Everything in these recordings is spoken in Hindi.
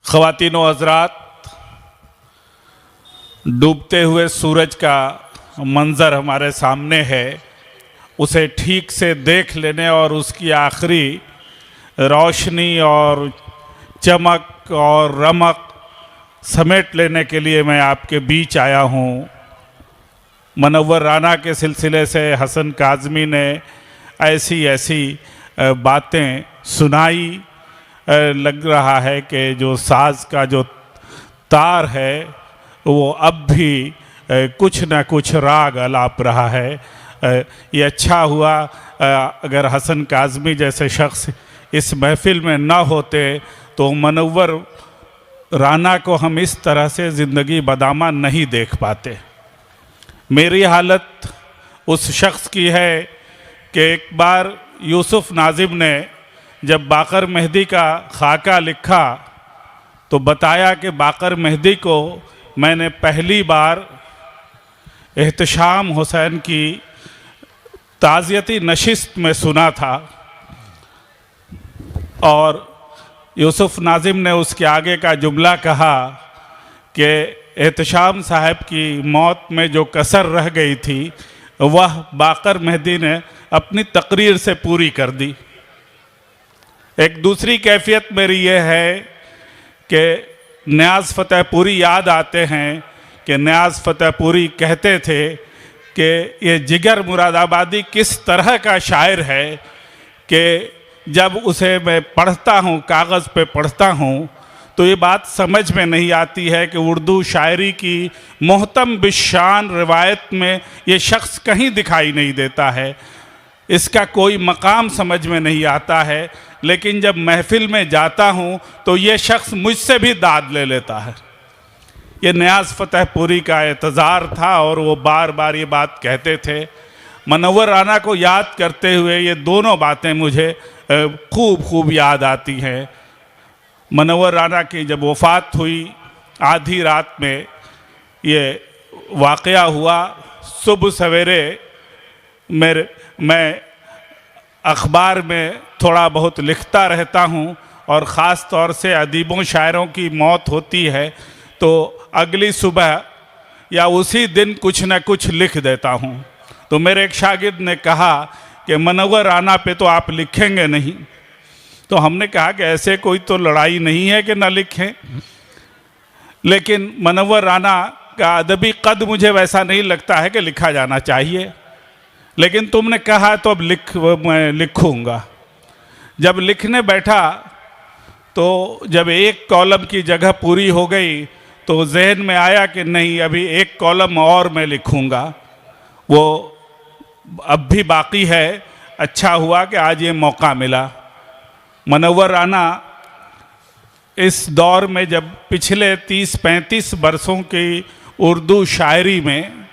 ख़वातीनो हज़रात, डूबते हुए सूरज का मंज़र हमारे सामने है। उसे ठीक से देख लेने और उसकी आखिरी रोशनी और चमक और रमक समेट लेने के लिए मैं आपके बीच आया हूँ। मनव्वर राना के सिलसिले से हसन काज़मी ने ऐसी बातें सुनाई। लग रहा है कि जो साज़ का जो तार है वो अब भी कुछ न कुछ राग अलाप रहा है। ये अच्छा हुआ अगर हसन काज़मी जैसे शख्स इस महफ़िल में न होते तो मनव्वर राना को हम इस तरह से ज़िंदगी बदामा नहीं देख पाते। मेरी हालत उस शख्स की है कि एक बार यूसुफ नाजिम ने जब बाकर मेहदी का खाका लिखा तो बताया कि बाकर मेहदी को मैंने पहली बार एहतशाम हुसैन की ताज़ियती नशिस्त में सुना था और यूसुफ नाजिम ने उसके आगे का जुमला कहा कि एहतशाम साहब की मौत में जो कसर रह गई थी वह बाकर मेहदी ने अपनी तकरीर से पूरी कर दी। एक दूसरी कैफियत मेरी ये है कि नियाज़ फ़तेहपुरी याद आते हैं कि नियाज़ फ़तेहपुरी कहते थे कि ये जिगर मुरादाबादी किस तरह का शायर है कि जब उसे मैं पढ़ता हूँ, कागज़ पे पढ़ता हूँ तो ये बात समझ में नहीं आती है कि उर्दू शायरी की मोहतम बिशान रिवायत में ये शख्स कहीं दिखाई नहीं देता है, इसका कोई मकाम समझ में नहीं आता है। लेकिन जब महफ़िल में जाता हूँ तो ये शख्स मुझसे भी दाद ले लेता है। ये नियाज़ फ़तेहपुरी का एतज़ार था और वो बार बार ये बात कहते थे। मनव्वर राना को याद करते हुए ये दोनों बातें मुझे खूब याद आती हैं। मनव्वर राना की जब वफ़ात हुई आधी रात में ये वाक़या हुआ। सुबह सवेरे मैं अखबार में थोड़ा बहुत लिखता रहता हूँ और ख़ास तौर से अदीबों शायरों की मौत होती है तो अगली सुबह या उसी दिन कुछ न कुछ लिख देता हूँ। तो मेरे एक शागिर्द ने कहा कि मनव्वर राना पे तो आप लिखेंगे नहीं। तो हमने कहा कि ऐसे कोई तो लड़ाई नहीं है कि न लिखें, लेकिन मनव्वर राना का अदबी कद मुझे वैसा नहीं लगता है कि लिखा जाना चाहिए। लेकिन तुमने कहा तो अब मैं लिखूँगा। जब लिखने बैठा तो जब एक कॉलम की जगह पूरी हो गई तो जहन में आया कि नहीं, अभी एक कॉलम और मैं लिखूँगा, वो अब भी बाकी है। अच्छा हुआ कि आज ये मौका मिला। मनव्वर राना इस दौर में जब पिछले 30-35 बरसों की उर्दू शायरी में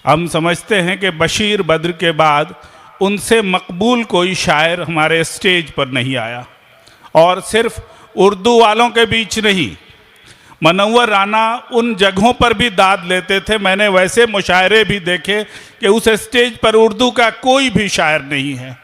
हम समझते हैं कि बशीर बद्र के बाद उनसे मकबूल कोई शायर हमारे स्टेज पर नहीं आया। और सिर्फ उर्दू वालों के बीच नहीं, मनव्वर राना उन जगहों पर भी दाद लेते थे। मैंने वैसे मुशायरे भी देखे कि उस स्टेज पर उर्दू का कोई भी शायर नहीं है,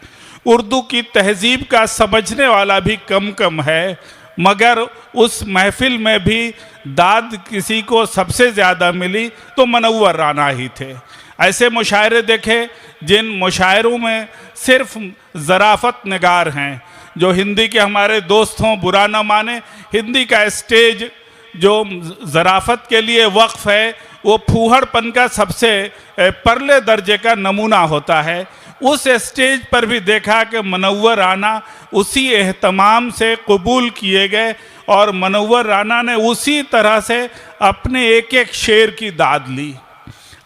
उर्दू की तहजीब का समझने वाला भी कम है, मगर उस महफिल में भी दाद किसी को सबसे ज़्यादा मिली तो मनव्वर राना ही थे। ऐसे मुशायरे देखे जिन मुशायरों में सिर्फ ज़राफ़त निगार हैं। जो हिंदी के हमारे दोस्त हों बुरा न माने, हिंदी का स्टेज जो ज़राफ़त के लिए वक्फ़ है वो फूहड़पन का सबसे परले दर्जे का नमूना होता है। उस स्टेज पर भी देखा कि मनव्वर राना उसी एहतमाम से कबूल किए गए और मनव्वर राना ने उसी तरह से अपने एक एक शेर की दाद ली।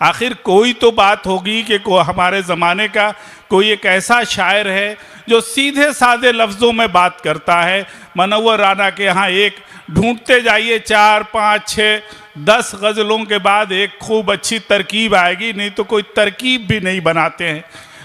आखिर कोई तो बात होगी कि हमारे ज़माने का कोई एक ऐसा शायर है जो सीधे साधे लफ्ज़ों में बात करता है। मनव्वर राना के यहाँ एक ढूंढते जाइए 4, 5, 6, 10 गज़लों के बाद एक खूब अच्छी तरकीब आएगी, नहीं तो कोई तरकीब भी नहीं बनाते हैं।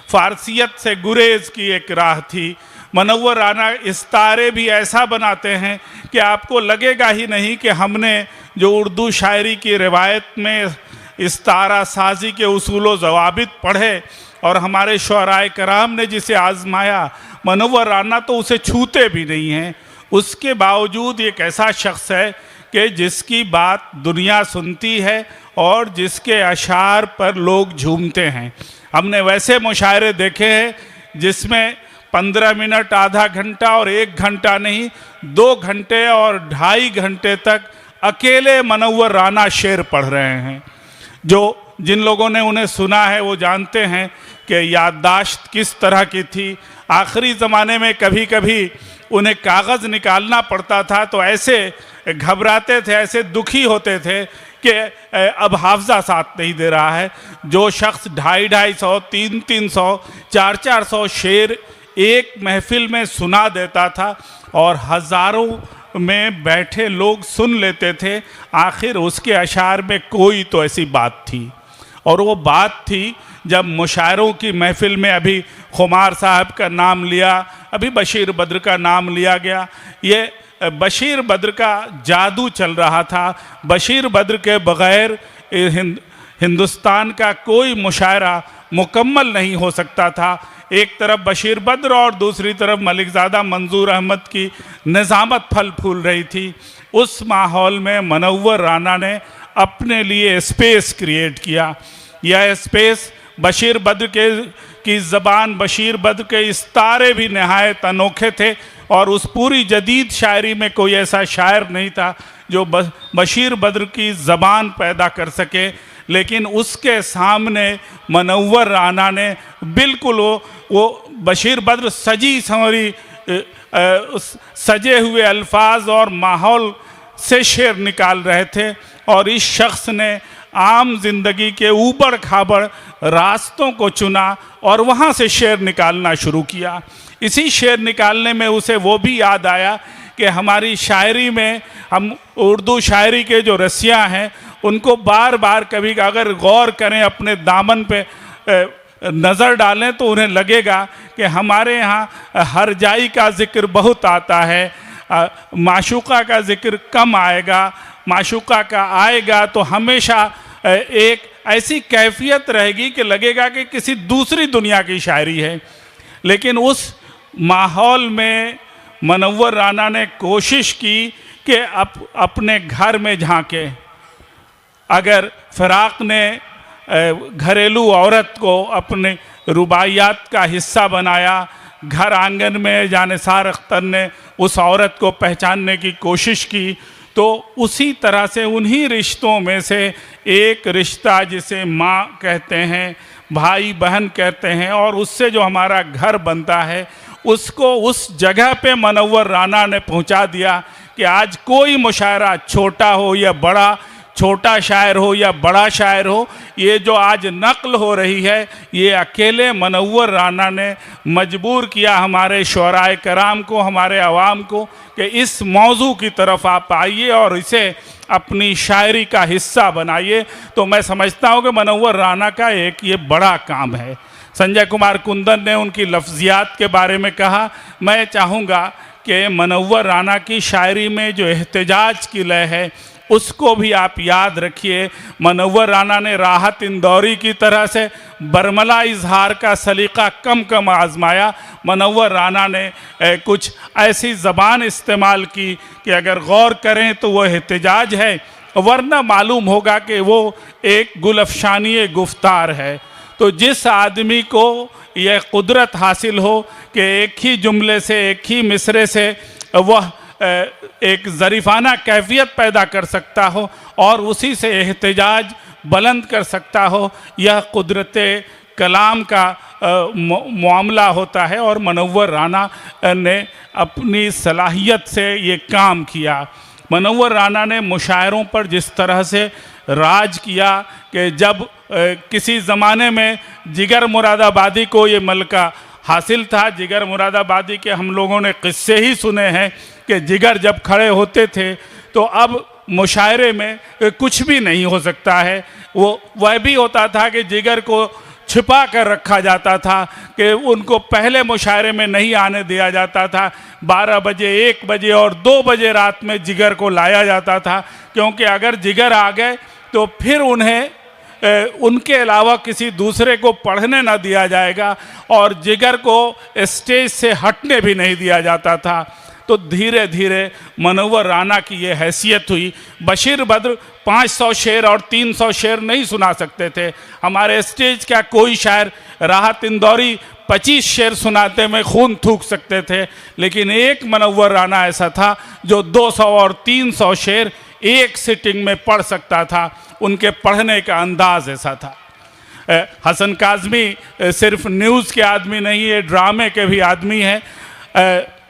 फ़ारसियत से गुरेज़ की एक राह थी। मनव्वर राना इस्तारे भी ऐसा बनाते हैं कि आपको लगेगा ही नहीं कि हमने जो उर्दू शायरी की रिवायत में इस्तारा साजी के उसूल व ज़वाबित पढ़े और हमारे शुअराए कराम ने जिसे आज़माया, मनव्वर राना तो उसे छूते भी नहीं हैं। उसके बावजूद एक ऐसा शख्स है कि जिसकी बात दुनिया सुनती है और जिसके अशार पर लोग झूमते हैं। हमने वैसे मुशायरे देखे हैं जिसमें 15 मिनट, आधा घंटा और 1 घंटा नहीं, 2 घंटे और 2.5 घंटे तक अकेले मनव्वर राना शेर पढ़ रहे हैं। जिन लोगों ने उन्हें सुना है वो जानते हैं कि याददाश्त किस तरह की थी। आखिरी ज़माने में कभी कभी उन्हें कागज़ निकालना पड़ता था तो ऐसे घबराते थे, ऐसे दुखी होते थे कि अब हाफजा साथ नहीं दे रहा है। जो शख्स 250-250, 300-300, 400-400 शेर एक महफिल में सुना देता था और हज़ारों में बैठे लोग सुन लेते थे, आखिर उसके अशार में कोई तो ऐसी बात थी। और वो बात थी जब मुशायरों की महफिल में अभी खुमार साहब का नाम लिया, अभी बशीर बद्र का नाम लिया गया। ये बशीर बद्र का जादू चल रहा था। बशीर बद्र के बग़ैर हिंदुस्तान का कोई मुशायरा मुकम्मल नहीं हो सकता था। एक तरफ बशीर बद्र और दूसरी तरफ मलिकज़ादा मंजूर अहमद की निज़ामत फल फूल रही थी। उस माहौल में मनव्वर राना ने अपने लिए स्पेस क्रिएट किया। यह स्पेस बशीर बद्र की ज़बान, बशीर बद्र के इस्तारे भी नहायत अनोखे थे और उस पूरी जदीद शायरी में कोई ऐसा शायर नहीं था जो बशीर बद्र की ज़बान पैदा कर सके। लेकिन उसके सामने मनव्वर राना ने बिल्कुल वो बशीर बद्र सजी संवरी सजे हुए अल्फाज और माहौल से शेर निकाल रहे थे और इस शख्स ने आम जिंदगी के ऊबड़ खाबड़ रास्तों को चुना और वहाँ से शेर निकालना शुरू किया। इसी शेर निकालने में उसे वो भी याद आया कि हमारी शायरी में हम उर्दू शायरी के जो रसियाँ हैं उनको बार बार कभी अगर गौर करें, अपने दामन पे नज़र डालें तो उन्हें लगेगा कि हमारे यहाँ हर जाई का ज़िक्र बहुत आता है, माशूक़ा का ज़िक्र कम आएगा। माशूक़ा का आएगा तो हमेशा एक ऐसी कैफियत रहेगी कि लगेगा कि किसी दूसरी दुनिया की शायरी है। लेकिन उस माहौल में मनव्वर राना ने कोशिश की कि अपने घर में झांके। अगर फ़िराक़ ने घरेलू औरत को अपने रुबाइयात का हिस्सा बनाया, घर आंगन में जानिसार अख्तर ने उस औरत को पहचानने की कोशिश की, तो उसी तरह से उन्हीं रिश्तों में से एक रिश्ता जिसे माँ कहते हैं, भाई बहन कहते हैं, और उससे जो हमारा घर बनता है उसको उस जगह पे मनव्वर राना ने पहुंचा दिया कि आज कोई मुशायरा छोटा हो या बड़ा, छोटा शायर हो या बड़ा शायर हो, ये जो आज नक़ल हो रही है ये अकेले मनव्वर राना ने मजबूर किया हमारे शुअराए कराम को, हमारे अवाम को कि इस मौजू की तरफ आप आइए और इसे अपनी शायरी का हिस्सा बनाइए। तो मैं समझता हूँ कि मनव्वर राना का एक ये बड़ा काम है। संजय कुमार कुंदन ने उनकी लफ्ज़ियात के बारे में कहा, मैं चाहूँगा कि मनव्वर राना की शायरी में जो एहतजाज की लय है उसको भी आप याद रखिए। मनव्वर राना ने राहत इंदौरी की तरह से बरमला इजहार का सलीक़ा कम कम आजमाया। मनव्वर राना ने कुछ ऐसी ज़बान इस्तेमाल की कि अगर गौर करें तो वो एहतजाज है, वरना मालूम होगा कि वो एक गुलफशानी गुफ्तार है। तो जिस आदमी को यह कुदरत हासिल हो कि एक ही जुमले से, एक ही मिसरे से वह एक ज़रीफ़ाना कैफियत पैदा कर सकता हो और उसी से एहतजाज बुलंद कर सकता हो, यह कुदरत कलाम का मामला होता है। और मनव्वर राना ने अपनी सलाहियत से ये काम किया। मनव्वर राना ने मुशायरों पर जिस तरह से राज किया कि जब किसी ज़माने में जिगर मुरादाबादी को ये मलका हासिल था। जिगर मुरादाबादी के हम लोगों ने किस्से ही सुने हैं कि जिगर जब खड़े होते थे तो अब मुशायरे में कुछ भी नहीं हो सकता है। वह भी होता था कि जिगर को छिपा कर रखा जाता था कि उनको पहले मुशायरे में नहीं आने दिया जाता था। 12 बजे, 1 बजे और 2 बजे रात में जिगर को लाया जाता था, क्योंकि अगर जिगर आ गए तो फिर उन्हें उनके अलावा किसी दूसरे को पढ़ने ना दिया जाएगा और जिगर को स्टेज से हटने भी नहीं दिया जाता था। तो धीरे धीरे मुनव्वर राना की ये हैसियत हुई। बशीर बद्र 500 शेर और 300 शेर नहीं सुना सकते थे। हमारे स्टेज का कोई शायर राहत इंदौरी 25 शेर सुनाते में खून थूक सकते थे, लेकिन एक मुनव्वर राना ऐसा था जो 200 और 300 शेर एक सिटिंग में पढ़ सकता था। उनके पढ़ने का अंदाज ऐसा था। हसन काज़मी सिर्फ न्यूज़ के आदमी नहीं, ये ड्रामे के भी आदमी हैं।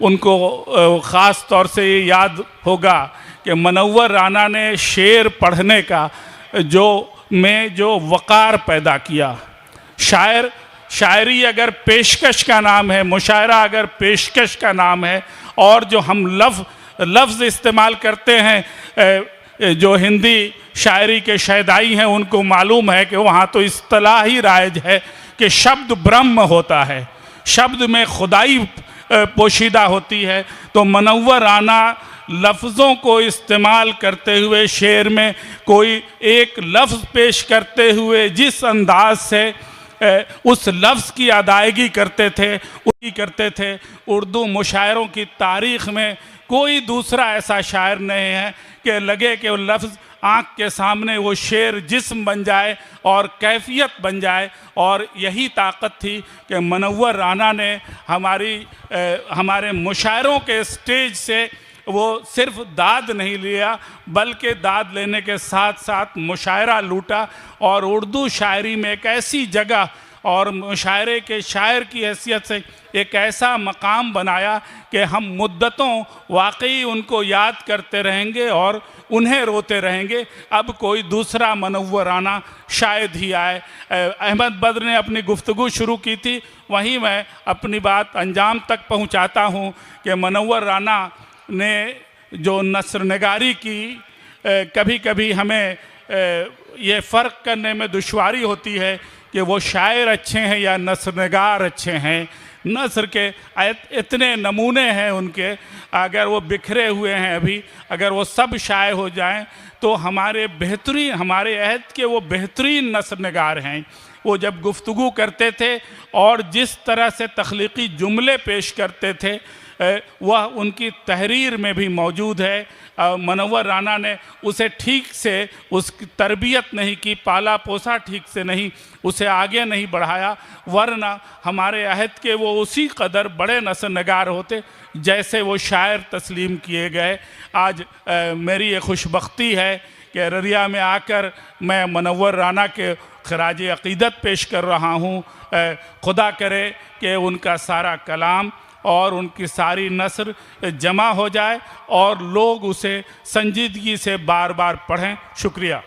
उनको ख़ास तौर से ये याद होगा कि मुनव्वर राना ने शेर पढ़ने का जो वक़ार पैदा किया। शायरी अगर पेशकश का नाम है, मुशायरा अगर पेशकश का नाम है, और जो हम लफ्ज़ इस्तेमाल करते हैं, जो हिंदी शायरी के शहदाई हैं उनको मालूम है कि वहाँ तो इस्तिलाह ही राइज है कि शब्द ब्रह्म होता है, शब्द में खुदाई पोशीदा होती है। तो मुनव्वर राना लफ्ज़ों को इस्तेमाल करते हुए शेर में कोई एक लफ्ज़ पेश करते हुए जिस अंदाज से उस लफ्ज़ की अदायगी करते थे, उर्दू मुशायरों की तारीख़ में कोई दूसरा ऐसा शायर नहीं है कि लगे कि वो लफ्ज़ आँख के सामने वो शेर जिस्म बन जाए और कैफियत बन जाए। और यही ताकत थी कि मुनव्वर राना ने हमारे मुशायरों के स्टेज से वो सिर्फ दाद नहीं लिया, बल्कि दाद लेने के साथ साथ मुशायरा लूटा और उर्दू शायरी में एक ऐसी जगह और मुशायरे के शायर की हैसियत से एक ऐसा मकाम बनाया कि हम मुद्दतों वाकई उनको याद करते रहेंगे और उन्हें रोते रहेंगे। अब कोई दूसरा मुनव्वर राना शायद ही आए। अहमद बद्र ने अपनी गुफ्तगू शुरू की थी, वहीं मैं अपनी बात अंजाम तक पहुंचाता हूं कि मुनव्वर राना ने जो नस्र नगारी की, कभी कभी हमें ये फ़र्क करने में दुश्वारी होती है कि वो शायर अच्छे हैं या नस्र नगार अच्छे हैं। नस्र के इतने नमूने हैं उनके, अगर वो बिखरे हुए हैं अभी, अगर वो सब शाये हो जाएं तो हमारे अहद के वो बेहतरीन नस्र नगार हैं। वो जब गुफ्तगू करते थे और जिस तरह से तख्लीकी जुमले पेश करते थे, वह उनकी तहरीर में भी मौजूद है। मुनव्वर राना ने उसे ठीक से उसकी तरबियत नहीं की, पाला पोसा ठीक से नहीं, उसे आगे नहीं बढ़ाया, वरना हमारे अहद के वो उसी कदर बड़े नस्र नगार होते जैसे वो शायर तस्लीम किए गए। आज मेरी ये खुशबख्ती है कि ररिया में आकर मैं मुनव्वर राना के खराज अक़ीदत पेश कर रहा हूँ। खुदा करे कि उनका सारा कलाम और उनकी सारी नस्र जमा हो जाए और लोग उसे संजीदगी से बार बार पढ़ें। शुक्रिया।